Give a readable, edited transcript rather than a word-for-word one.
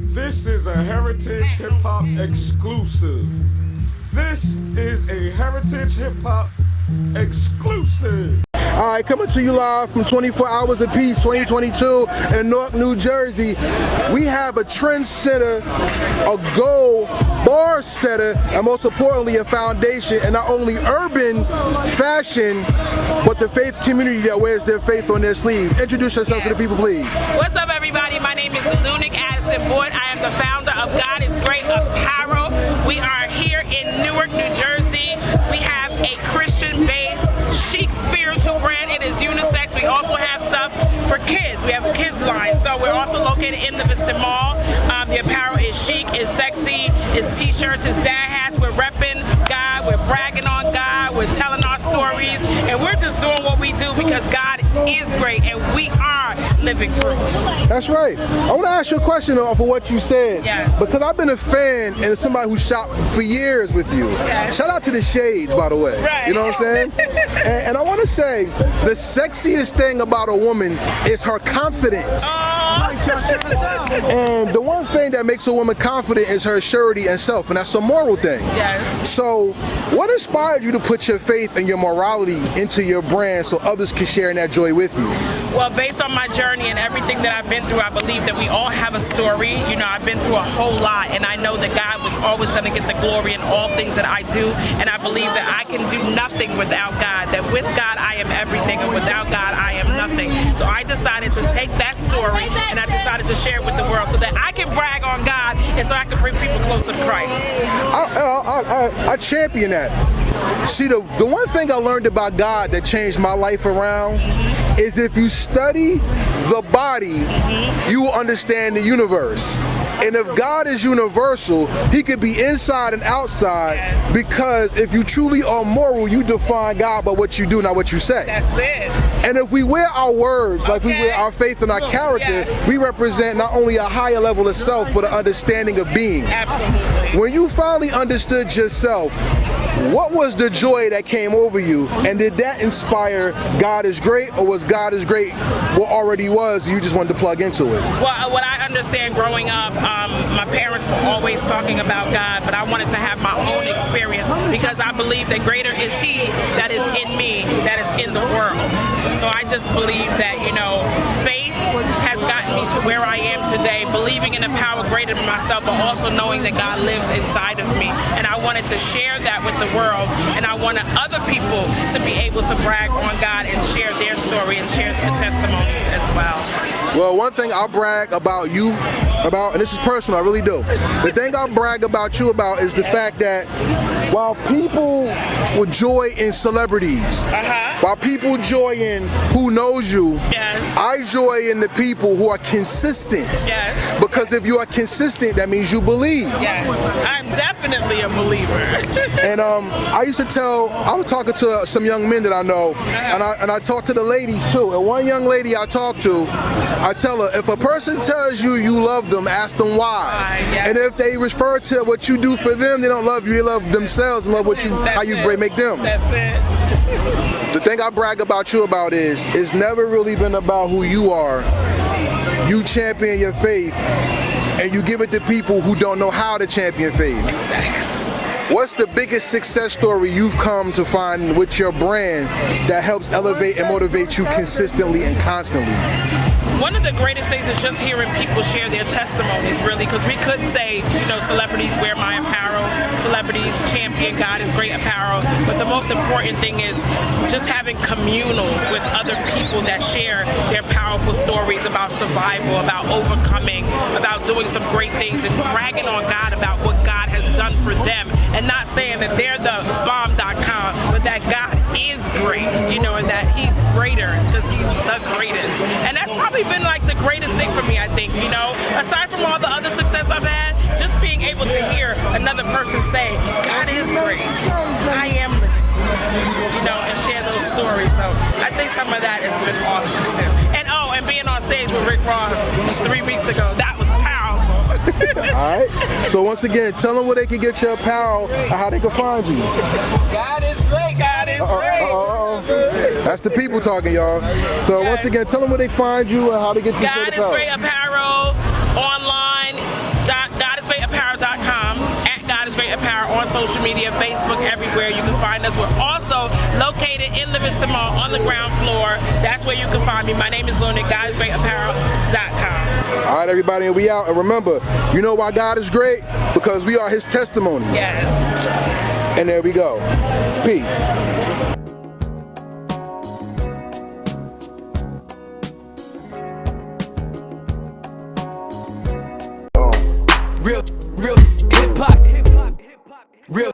This is a Heritage Hip Hop exclusive. This is a Heritage Hip Hop exclusive. All right, coming to you live from 24 Hours of Peace 2022 in Newark, New Jersey. We have a trendsetter, a goal bar setter, and most importantly, a foundation in not only urban fashion, but the faith community that wears their faith on their sleeve. Introduce yourself to the people, please. What's up, everybody? My name is Lunic. I am the founder of God Is Great Apparel. We are here in Newark, New Jersey. We have a Christian-based, chic, spiritual brand. It is unisex. We also have stuff for kids. We have a kids line. So we're also located in the Vista Mall. The apparel is chic, is sexy, is t-shirts, is dad hats. We're repping God. We're bragging on God. We're telling our stories. And we're just doing what we do because God is great and we are living proof. That's right. I want to ask you a question off of what you said. Yes. Because I've been a fan and somebody who shopped for years with you. Yes. Shout out to the shades, by the way. Right. You know what I'm saying? and I want to say, the sexiest thing about a woman is her confidence. And the one thing that makes a woman confident is her surety and self, and that's a moral thing. Yes. So, what inspired you to put your faith and your morality into your brand so others can share in that joy with you? Well, based on my journey and everything that I've been through, I believe that we all have a story. You know, I've been through a whole lot, and I know that God was always going to get the glory in all things that I do, and I believe that I can do nothing without God, that with God I am everything, and without God I am nothing. So I decided to take that story, and I decided to share it with the world so that I can brag on God, and so I can bring people closer to Christ. I champion that. See, the one thing I learned about God that changed my life around is if you study the body, you will understand the universe. And if God is universal, he could be inside and outside, because if you truly are moral, you define God by what you do, not what you say. That's it. And if we wear our words like we wear our faith and our character, we represent not only a higher level of self, but an understanding of being. Absolutely. When you finally understood yourself, what was the joy that came over you? And did that inspire God Is Great, or was God Is Great what already was, you just wanted to plug into it? Well, what I understand growing up, my parents were always talking about God, but I wanted to have my own experience because I believe that greater is he that is in me, that is in the world. So I just believe that, you know, faith has gotten me to where I am today, believing in a power greater than myself, but also knowing that God lives inside of me. And I wanted to share that with the world, and I wanted other people to be able to brag on God and share their story and share their testimonies as well. Well, one thing I'll brag about you about, and this is personal, I really do. The thing I'll brag about you about is the fact that while people will joy in celebrities, while people joy in who knows you, I joy in the people who are consistent. Yes. Because if you are consistent, that means you believe. Yes, I'm definitely a believer. And I used to tell, I was talking to some young men that I know, and I talk to the ladies too. And one young lady I talk to, I tell her, if a person tells you you love them, ask them why. And if they refer to what you do for them, they don't love you, they love themselves and love what you, how you make them. That's it. The thing I brag about you about is, it's never really been about who you are. You champion your faith, and you give it to people who don't know how to champion faith. Exactly. What's the biggest success story you've come to find with your brand that helps elevate and motivate you consistently and constantly? One of the greatest things is just hearing people share their testimonies, really, because we could say, you know, celebrities wear my apparel, celebrities champion God Is Great Apparel, but the most important thing is just having communal with other people that share their powerful stories about survival, about overcoming, about doing some great things, and bragging on God about what God has done for them, and not saying that they're the bomb.com, but that God is great, you know, and that he's greater because he's the greatest. And that's probably been like the greatest thing for me, I think, you know, aside from all the other success I've had, just being able to hear another person say, God is great, I am living, you know, and share those stories. So I think some of that has been awesome too. And and being on stage with Rick Ross 3 weeks ago, that was powerful. All right, so once again, tell them where they can get your apparel and how they can find you. God is great, God is great. That's the people talking, y'all. So once again, tell them where they find you and how to get your God Is Great Apparel, online, everywhere. You can find us. We're also located in Livingston Mall on the ground floor. That's where you can find me. My name is Lunic, GodIsGreatApparel.com. All right, everybody, and we out. And remember, you know why God is great? Because we are his testimony. Yes. And there we go. Peace. Real hip hop. Real